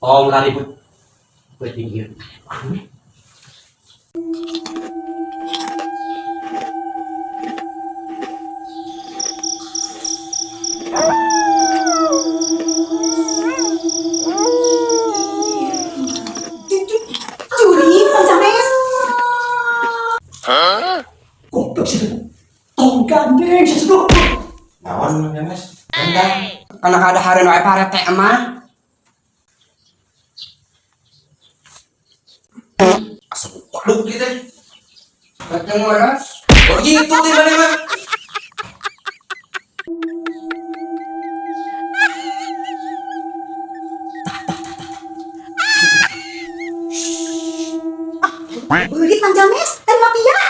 Oh, mulai ribut. Gue tinggi. Curi, Pancames. Goblok sih lu. Tong gandeng sih lu. Naon ya mas? Rendang. Karena ada hari wae parete emah. Asal waduh gitu. Ketemu terus. Oh gitu di mana mah? Beurit Pancames, dari mafia.